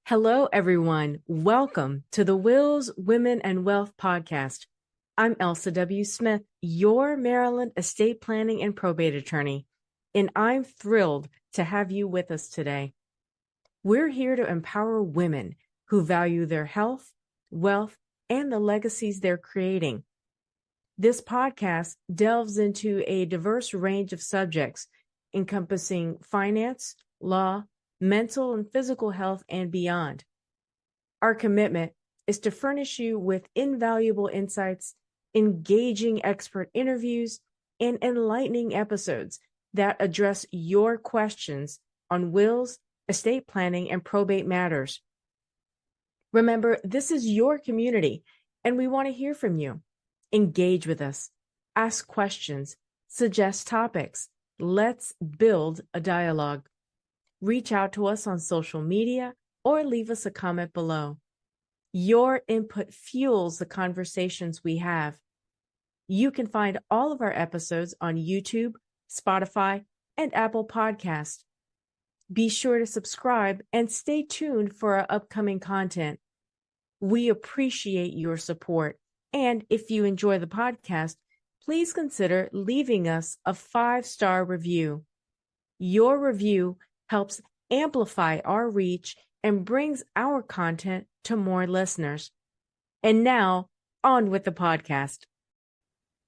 Hello, everyone. Welcome to the Wills, Women, and Wealth podcast. I'm Elsa W. Smith, your Maryland estate planning and probate attorney, and I'm thrilled to have you with us today. We're here to empower women who value their health, wealth, and the legacies they're creating. This podcast delves into a diverse range of subjects encompassing finance, law, mental and physical health, and beyond. Our commitment is to furnish you with invaluable insights, engaging expert interviews, and enlightening episodes that address your questions on wills, estate planning, and probate matters. Remember, this is your community, and we want to hear from you. Engage with us, ask questions, suggest topics. Let's build a dialogue. Reach out to us on social media or leave us a comment below. Your input fuels the conversations we have. You can find all of our episodes on YouTube, Spotify, and Apple Podcasts. Be sure to subscribe and stay tuned for our upcoming content. We appreciate your support, and if you enjoy the podcast, please consider leaving us a 5-star review. Your review helps amplify our reach and brings our content to more listeners. And now, on with the podcast.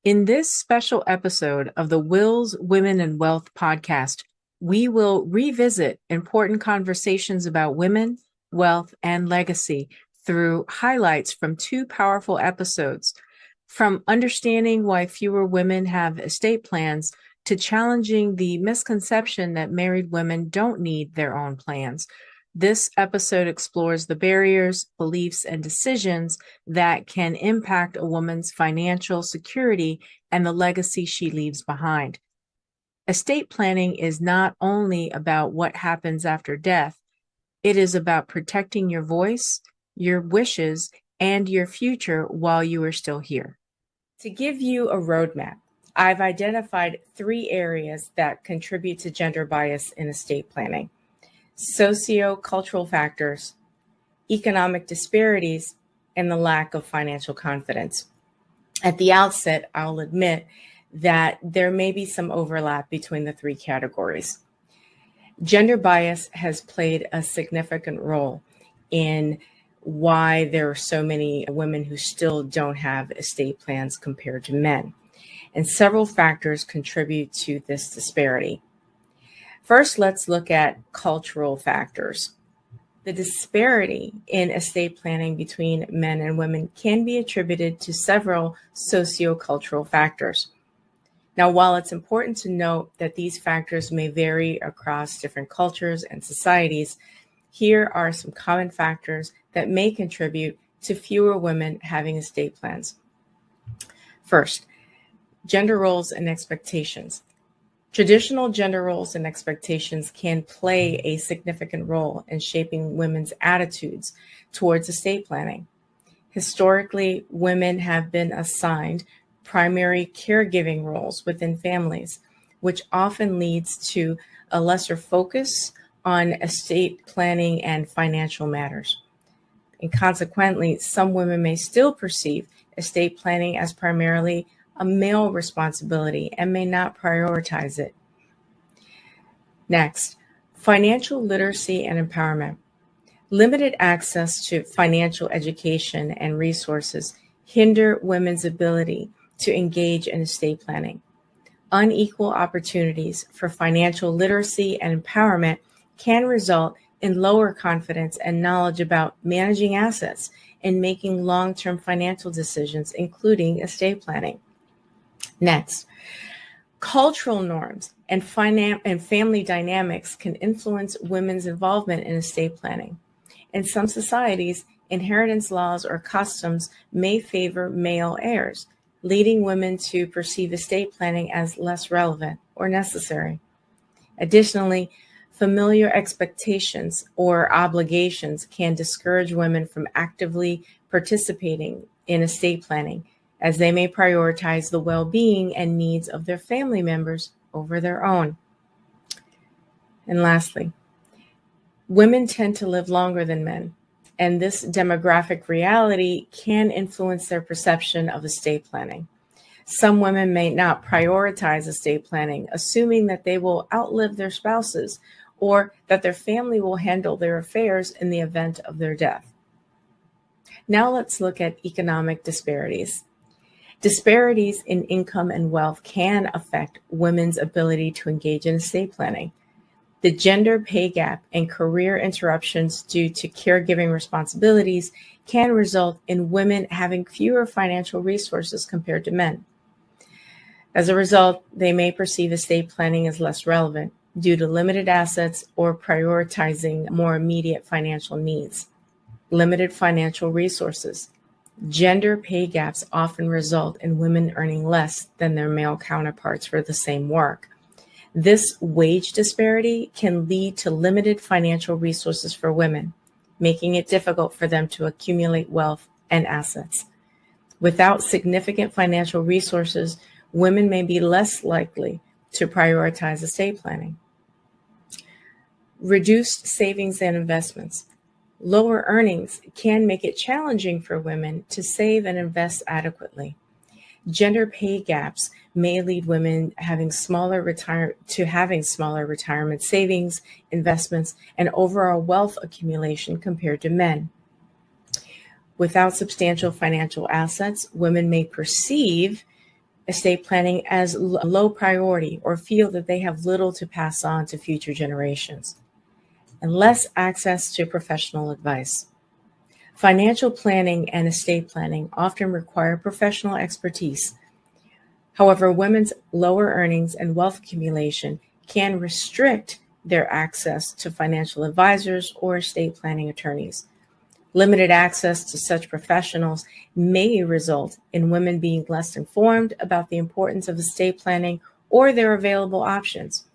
In this special episode of the Wills, Women, and Wealth podcast, we will revisit important conversations about women, wealth, and legacy through highlights from 2 powerful episodes. From understanding why fewer women have estate plans to challenging the misconception that married women don't need their own plans. This episode explores the barriers, beliefs, and decisions that can impact a woman's financial security and the legacy she leaves behind. Estate planning is not only about what happens after death, it is about protecting your voice, your wishes, and your future while you are still here. To give you a roadmap, I've identified 3 areas that contribute to gender bias in estate planning: socio-cultural factors, economic disparities, and the lack of financial confidence. At the outset, I'll admit that there may be some overlap between the 3 categories. Gender bias has played a significant role in why there are so many women who still don't have estate plans compared to men. And several factors contribute to this disparity. First, let's look at cultural factors. The disparity in estate planning between men and women can be attributed to several sociocultural factors. Now, while it's important to note that these factors may vary across different cultures and societies, here are some common factors that may contribute to fewer women having estate plans. First, gender roles and expectations. Traditional gender roles and expectations can play a significant role in shaping women's attitudes towards estate planning. Historically, women have been assigned primary caregiving roles within families, which often leads to a lesser focus on estate planning and financial matters. And consequently, some women may still perceive estate planning as primarily a male responsibility and may not prioritize it. Next, financial literacy and empowerment. Limited access to financial education and resources hinder women's ability to engage in estate planning. Unequal opportunities for financial literacy and empowerment can result in lower confidence and knowledge about managing assets and making long-term financial decisions, including estate planning. Next, cultural norms and family dynamics can influence women's involvement in estate planning. In some societies, inheritance laws or customs may favor male heirs, leading women to perceive estate planning as less relevant or necessary. Additionally, familiar expectations or obligations can discourage women from actively participating in estate planning, as they may prioritize the well-being and needs of their family members over their own. And lastly, Women tend to live longer than men, and this demographic reality can influence their perception of estate planning. Some women may not prioritize estate planning, assuming that they will outlive their spouses or that their family will handle their affairs in the event of their death. Now let's look at economic disparities. Disparities in income and wealth can affect women's ability to engage in estate planning. The gender pay gap and career interruptions due to caregiving responsibilities can result in women having fewer financial resources compared to men. As a result, they may perceive estate planning as less relevant due to limited assets or prioritizing more immediate financial needs. Limited financial resources. Gender pay gaps often result in women earning less than their male counterparts for the same work. This wage disparity can lead to limited financial resources for women, making it difficult for them to accumulate wealth and assets. Without significant financial resources, women may be less likely to prioritize estate planning. Reduced savings and investments. Lower earnings can make it challenging for women to save and invest adequately. Gender pay gaps may lead women having smaller retirement savings, investments, and overall wealth accumulation compared to men. Without substantial financial assets, women may perceive estate planning as low priority or feel that they have little to pass on to future generations. And less access to professional advice. Financial planning and estate planning often require professional expertise. However, women's lower earnings and wealth accumulation can restrict their access to financial advisors or estate planning attorneys. Limited access to such professionals may result in women being less informed about the importance of estate planning or their available options,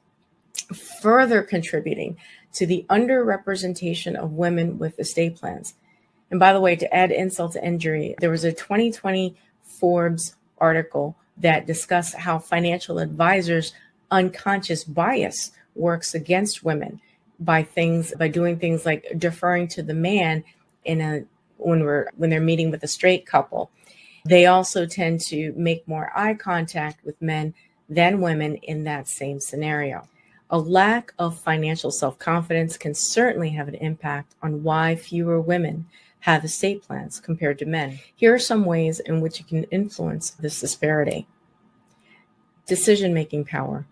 further contributing to the underrepresentation of women with estate plans. And by the way, to add insult to injury, there was a 2020 Forbes article that discussed how financial advisors' unconscious bias works against women by doing things like deferring to the man when they're meeting with a straight couple. They also tend to make more eye contact with men than women in that same scenario. A lack of financial self-confidence can certainly have an impact on why fewer women have estate plans compared to men. Here are some ways in which it can influence this disparity. Decision-making power.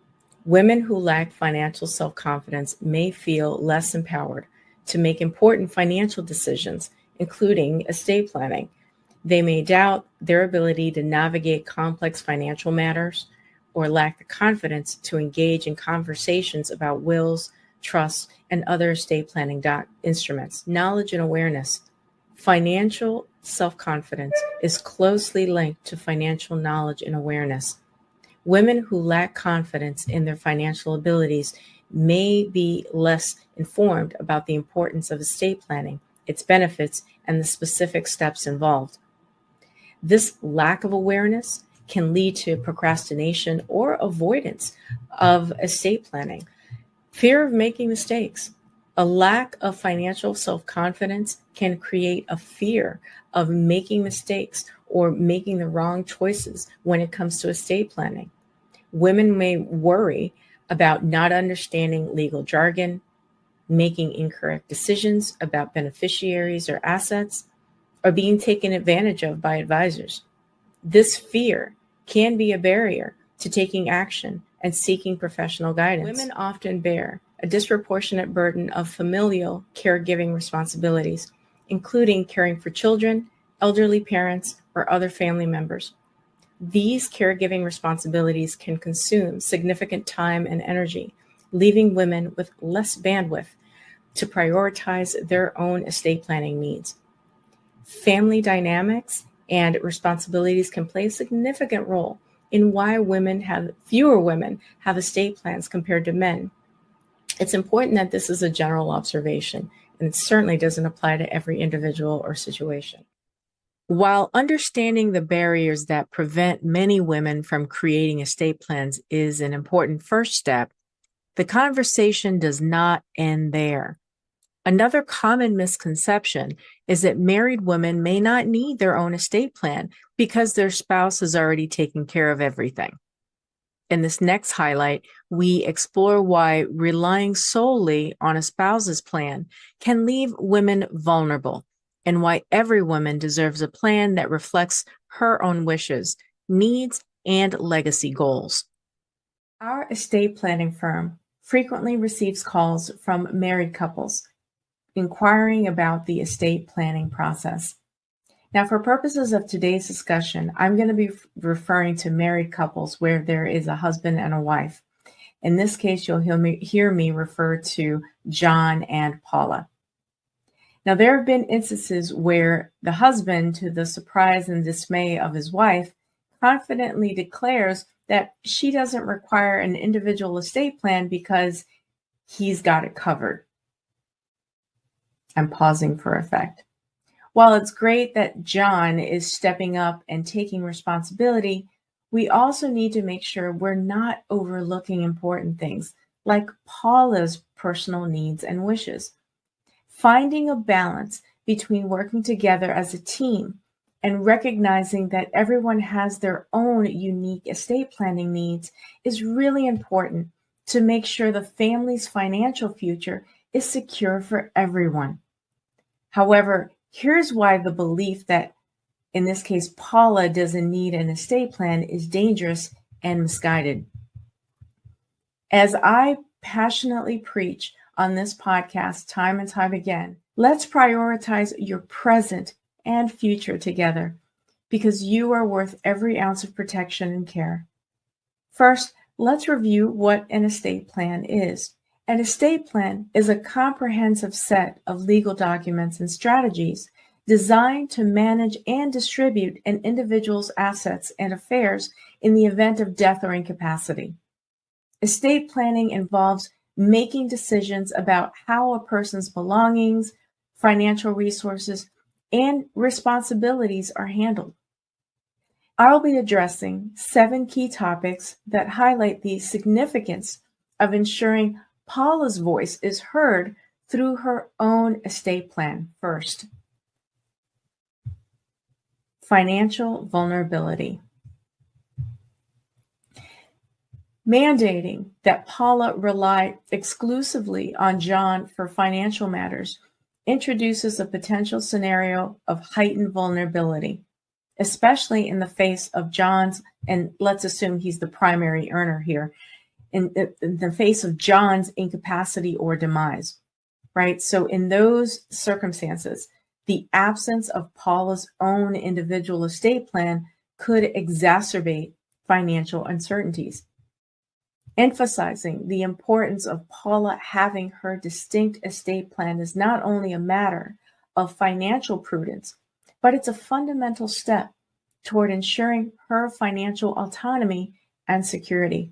Women who lack financial self-confidence may feel less empowered to make important financial decisions, including estate planning. They may doubt their ability to navigate complex financial matters or lack the confidence to engage in conversations about wills, trusts, and other estate planning instruments. Knowledge and awareness. Financial self-confidence is closely linked to financial knowledge and awareness. Women who lack confidence in their financial abilities may be less informed about the importance of estate planning, its benefits, and the specific steps involved. This lack of awareness can lead to procrastination or avoidance of estate planning. Fear of making mistakes. A lack of financial self-confidence can create a fear of making mistakes or making the wrong choices when it comes to estate planning. Women may worry about not understanding legal jargon, making incorrect decisions about beneficiaries or assets, or being taken advantage of by advisors. This fear can be a barrier to taking action and seeking professional guidance. Women often bear a disproportionate burden of familial caregiving responsibilities, including caring for children, elderly parents, or other family members. These caregiving responsibilities can consume significant time and energy, leaving women with less bandwidth to prioritize their own estate planning needs. Family dynamics and responsibilities can play a significant role in why fewer women have estate plans compared to men. It's important that this is a general observation, and it certainly doesn't apply to every individual or situation. While understanding the barriers that prevent many women from creating estate plans is an important first step, the conversation does not end there. Another common misconception is that married women may not need their own estate plan because their spouse has already taken care of everything. In this next highlight, we explore why relying solely on a spouse's plan can leave women vulnerable, and why every woman deserves a plan that reflects her own wishes, needs, and legacy goals. Our estate planning firm frequently receives calls from married couples inquiring about the estate planning process. Now, for purposes of today's discussion, I'm going to be referring to married couples where there is a husband and a wife. In this case, you'll hear me refer to John and Paula. Now, there have been instances where the husband, to the surprise and dismay of his wife, confidently declares that she doesn't require an individual estate plan because he's got it covered. I'm pausing for effect. While it's great that John is stepping up and taking responsibility, we also need to make sure we're not overlooking important things like Paula's personal needs and wishes. Finding a balance between working together as a team and recognizing that everyone has their own unique estate planning needs is really important to make sure the family's financial future is secure for everyone. However, here's why the belief that, in this case, Paula doesn't need an estate plan is dangerous and misguided. As I passionately preach on this podcast time and time again, let's prioritize your present and future together because you are worth every ounce of protection and care. First, let's review what an estate plan is. An estate plan is a comprehensive set of legal documents and strategies designed to manage and distribute an individual's assets and affairs in the event of death or incapacity. Estate planning involves making decisions about how a person's belongings, financial resources, and responsibilities are handled. I'll be addressing 7 key topics that highlight the significance of ensuring Paula's voice is heard through her own estate plan. First, financial vulnerability. Mandating that Paula rely exclusively on John for financial matters introduces a potential scenario of heightened vulnerability, especially in the face of John's, and let's assume he's the primary earner here, in the face of John's incapacity or demise, right? So in those circumstances, the absence of Paula's own individual estate plan could exacerbate financial uncertainties. Emphasizing the importance of Paula having her distinct estate plan is not only a matter of financial prudence, but it's a fundamental step toward ensuring her financial autonomy and security.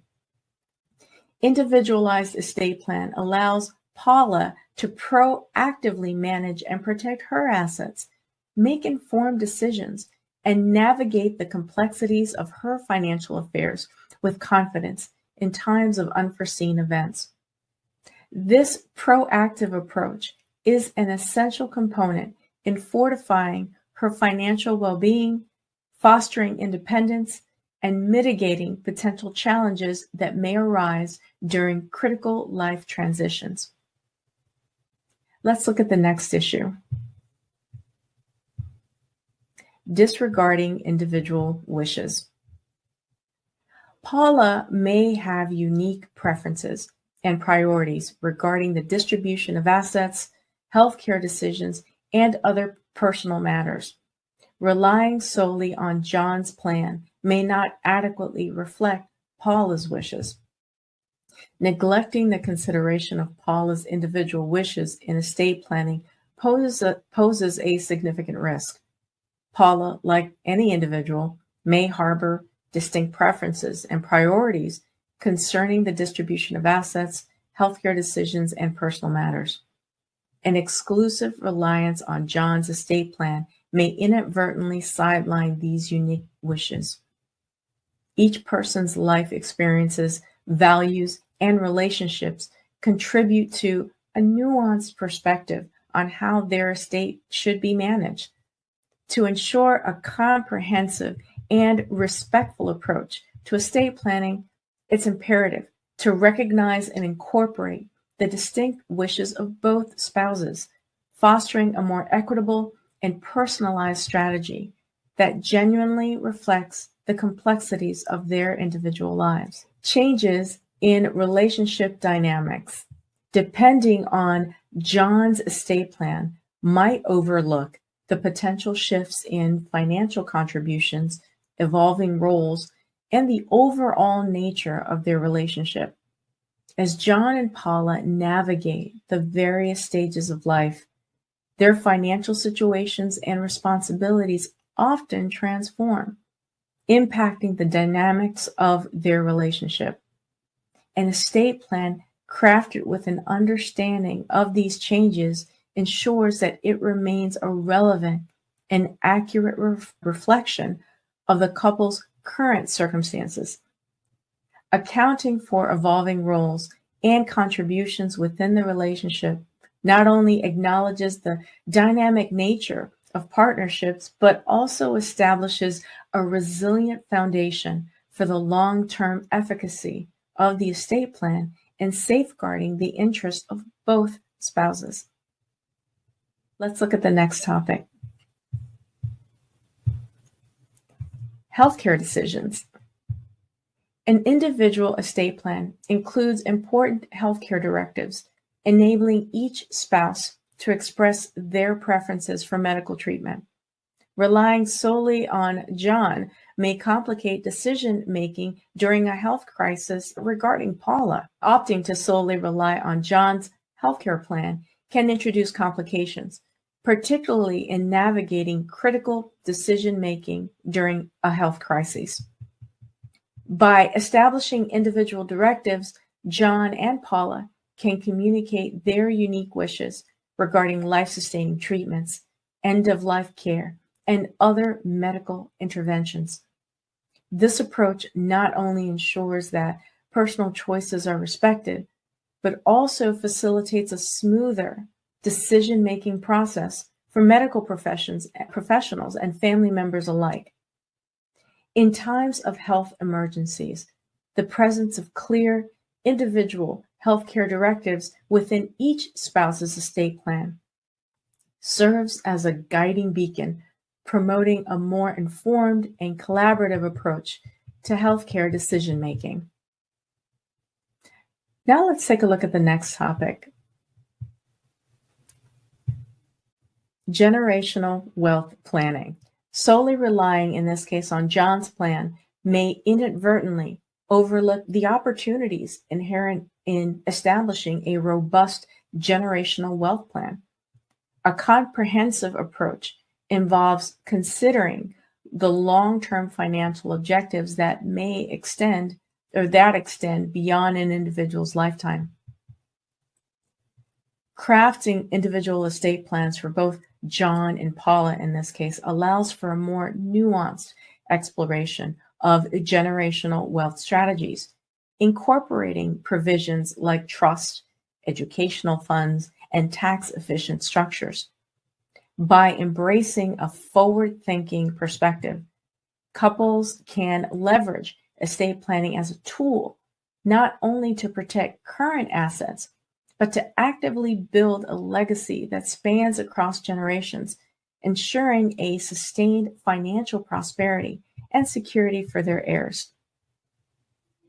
Individualized estate plan allows Paula to proactively manage and protect her assets, make informed decisions, and navigate the complexities of her financial affairs with confidence in times of unforeseen events. This proactive approach is an essential component in fortifying her financial well-being, fostering independence, and mitigating potential challenges that may arise during critical life transitions. Let's look at the next issue. Disregarding individual wishes. Paula may have unique preferences and priorities regarding the distribution of assets, healthcare decisions, and other personal matters. Relying solely on John's plan may not adequately reflect Paula's wishes. Neglecting the consideration of Paula's individual wishes in estate planning poses a significant risk. Paula, like any individual, may harbor distinct preferences and priorities concerning the distribution of assets, healthcare decisions, and personal matters. An exclusive reliance on John's estate plan may inadvertently sideline these unique wishes. Each person's life experiences, values, and relationships contribute to a nuanced perspective on how their estate should be managed. To ensure a comprehensive and respectful approach to estate planning, it's imperative to recognize and incorporate the distinct wishes of both spouses, fostering a more equitable and personalized strategy that genuinely reflects the complexities of their individual lives. Changes in relationship dynamics, depending on John's estate plan, might overlook the potential shifts in financial contributions, evolving roles, and the overall nature of their relationship. As John and Paula navigate the various stages of life, their financial situations and responsibilities often transform, impacting the dynamics of their relationship. An estate plan crafted with an understanding of these changes ensures that it remains a relevant and accurate reflection of the couple's current circumstances. Accounting for evolving roles and contributions within the relationship not only acknowledges the dynamic nature of partnerships, but also establishes a resilient foundation for the long-term efficacy of the estate plan and safeguarding the interests of both spouses. Let's look at the next topic. Healthcare decisions. An individual estate plan includes important healthcare directives, enabling each spouse to express their preferences for medical treatment. Relying solely on John may complicate decision-making during a health crisis regarding Paula. Opting to solely rely on John's healthcare plan can introduce complications, particularly in navigating critical decision-making during a health crisis. By establishing individual directives, John and Paula can communicate their unique wishes regarding life-sustaining treatments, end-of-life care, and other medical interventions. This approach not only ensures that personal choices are respected, but also facilitates a smoother decision-making process for medical professionals and family members alike. In times of health emergencies, the presence of clear, individual healthcare directives within each spouse's estate plan serves as a guiding beacon, promoting a more informed and collaborative approach to healthcare decision-making. Now let's take a look at the next topic. Generational wealth planning. Solely relying, in this case, on John's plan may inadvertently overlook the opportunities inherent in establishing a robust generational wealth plan. A comprehensive approach involves considering the long-term financial objectives that extend beyond an individual's lifetime. Crafting individual estate plans for both John and Paula, in this case, allows for a more nuanced exploration of generational wealth strategies, incorporating provisions like trust, educational funds, and tax-efficient structures. By embracing a forward-thinking perspective, couples can leverage estate planning as a tool, not only to protect current assets, but to actively build a legacy that spans across generations, ensuring a sustained financial prosperity and security for their heirs.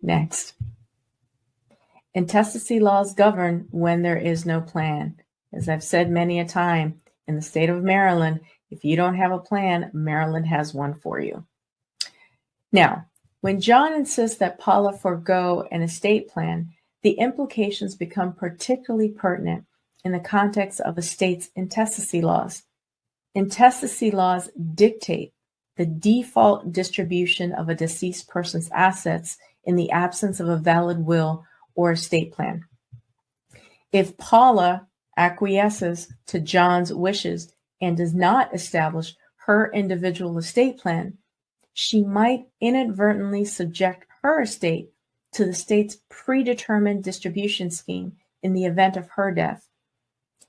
Next, intestacy laws govern when there is no plan. As I've said many a time, in the state of Maryland, if you don't have a plan, Maryland has one for you. Now, when John insists that Paula forego an estate plan, the implications become particularly pertinent in the context of a state's intestacy laws. Intestacy laws dictate the default distribution of a deceased person's assets in the absence of a valid will or estate plan. If Paula acquiesces to John's wishes and does not establish her individual estate plan, she might inadvertently subject her estate to the state's predetermined distribution scheme in the event of her death.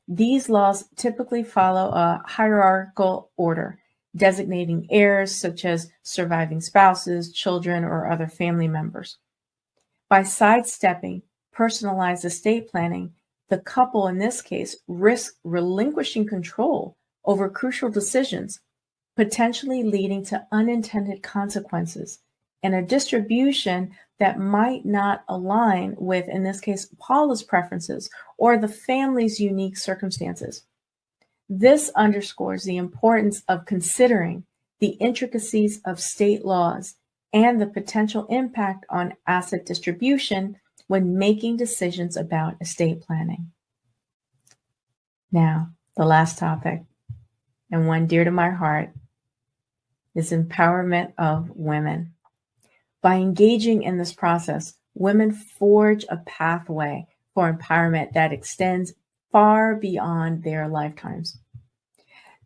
These laws typically follow a hierarchical order, designating heirs such as surviving spouses, children, or other family members. By sidestepping personalized estate planning, the couple in this case risks relinquishing control over crucial decisions, potentially leading to unintended consequences and a distribution that might not align with, in this case, Paula's preferences or the family's unique circumstances. This underscores the importance of considering the intricacies of state laws and the potential impact on asset distribution when making decisions about estate planning. Now, the last topic, and one dear to my heart, is empowerment of women. By engaging in this process, women forge a pathway for empowerment that extends far beyond their lifetimes.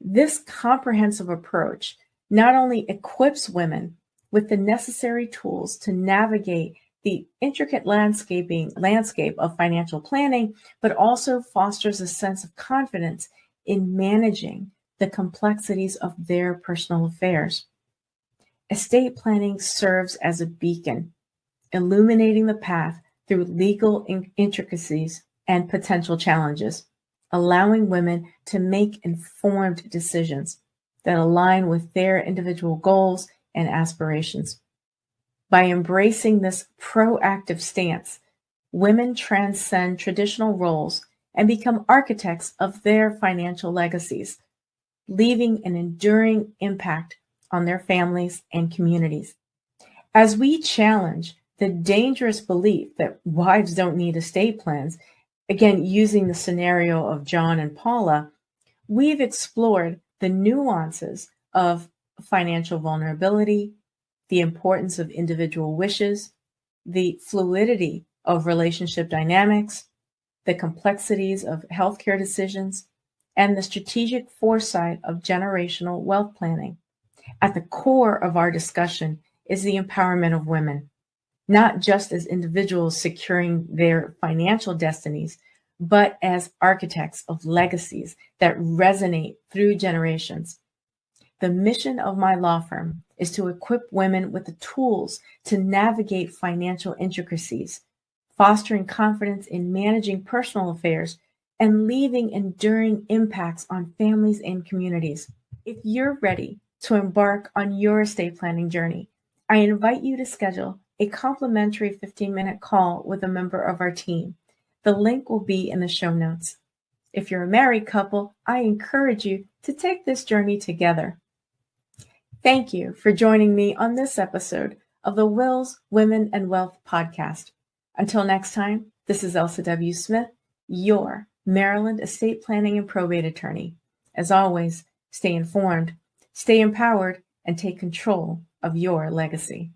This comprehensive approach not only equips women with the necessary tools to navigate the intricate landscape of financial planning, but also fosters a sense of confidence in managing the complexities of their personal affairs. Estate planning serves as a beacon, illuminating the path through legal intricacies and potential challenges, allowing women to make informed decisions that align with their individual goals and aspirations. By embracing this proactive stance, women transcend traditional roles and become architects of their financial legacies, leaving an enduring impact on their families and communities. As we challenge the dangerous belief that wives don't need estate plans, again, using the scenario of John and Paula, we've explored the nuances of financial vulnerability, the importance of individual wishes, the fluidity of relationship dynamics, the complexities of healthcare decisions, and the strategic foresight of generational wealth planning. At the core of our discussion is the empowerment of women, not just as individuals securing their financial destinies, but as architects of legacies that resonate through generations. The mission of my law firm is to equip women with the tools to navigate financial intricacies, fostering confidence in managing personal affairs, and leaving enduring impacts on families and communities. If you're ready to embark on your estate planning journey, I invite you to schedule a complimentary 15-minute call with a member of our team. The link will be in the show notes. If you're a married couple, I encourage you to take this journey together. Thank you for joining me on this episode of the Wills, Women, and Wealth podcast. Until next time, this is Elsa W. Smith, your Maryland estate planning and probate attorney. As always, stay informed, stay empowered, and take control of your legacy.